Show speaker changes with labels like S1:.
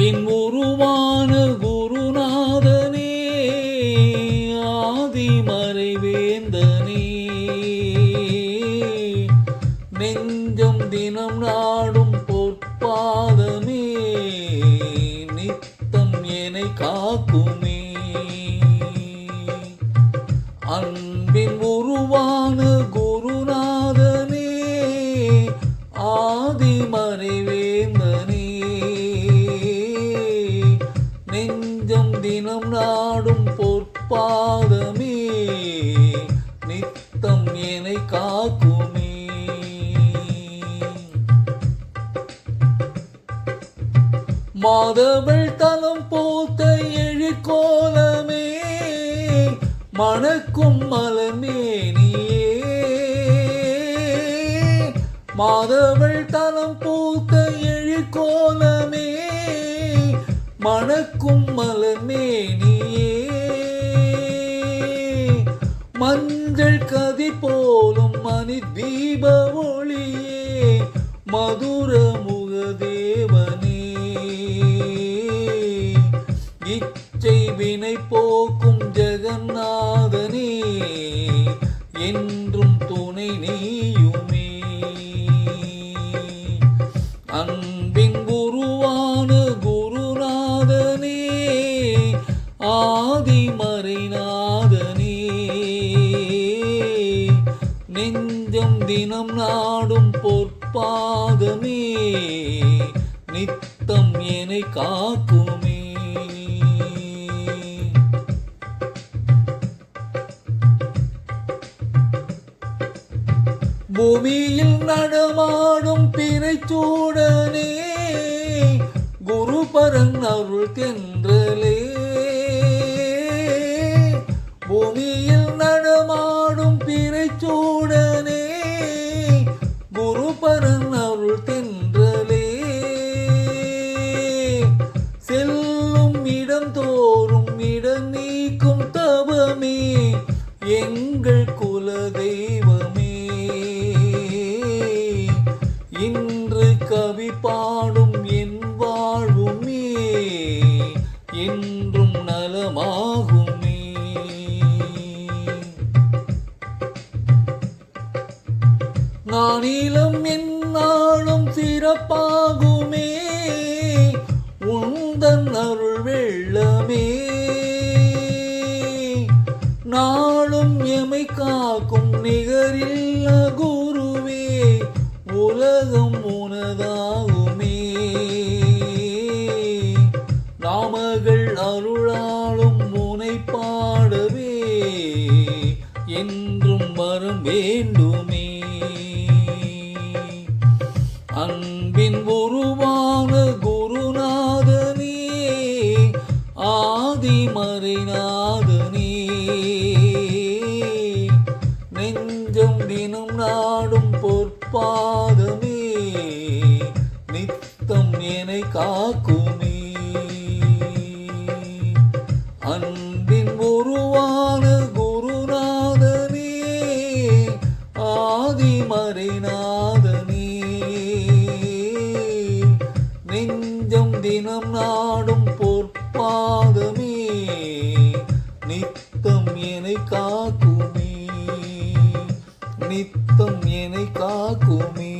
S1: அன்பின் உருவான குருநாதனே ஆதிமறைவேந்தனே நெஞ்சம் தினம் நாடும் பொற்பாதமே நித்தம் என்னை காக்குமே. அன்பின் உருவான குருநாதனே ஆதிமறைவேந்தனே நெஞ்சம் தினம் நாடும் பொற்பாதமே நித்தம் என்னை காக்குமே. மாதவள் தலம் போத்த எழிற்கோலமே மணக்கும் மலர்மேனியே மாதவள் தலம் பூத்த எழிற்கோலமே மணக்கும் மலர்மேனியே மஞ்சள் கதி போலும் மணி தீப ஒளியே மதுர முகதேவனே இச்சை வினை போக்கும் ஜெகநாதனே என்றும் துணை நீயுமே. அன்பின் குருவான குருநாதனே ஆதிமறைநாதனே நெஞ்சம் தினம் நாடும் பொற்பாதமே நித்தம் என்னை காக்குமே. பூமியில் நடமாடும் பிறைச்சூடனே குருபரன் அருள் தென்றலே பூமியில் நடமாடும் பிறைச்சூடனே குருபரன் அருள் தென்றலே செல்லும் இடம் தோறும் இடம் நீக்கும் தவமே எங்கள் குல தெய்வமே இன்று கவி பாடும் என் வாழ்வுமே என்றும் நலமாகுமே. நானிலம் என்னாலும் சிறப்பாகுமே உந்தன் அருள் வெள்ளமே நாளும் எமை காக்கும் நிகரில்ல குருவே உலகம் உனதாகுமே. நாமகள் அருளாலும் முனை பாடவே என்றும் வரம் வேண்டுமே. அன்பின் உருவான குருநாதனே ஆதிமறைநாதனே நெஞ்சம் தினம் நாடும் பொற்பாதமே நித்தம் என்னை காக்குமே. அன்பின் உருவான குருநாதனே ஆதிமறைநாதனே நெஞ்சம் தினம் நாடும் பொற்பாதமே நித்தம் என்னை காக்குமே நித்தம் என்னை காக்குமே.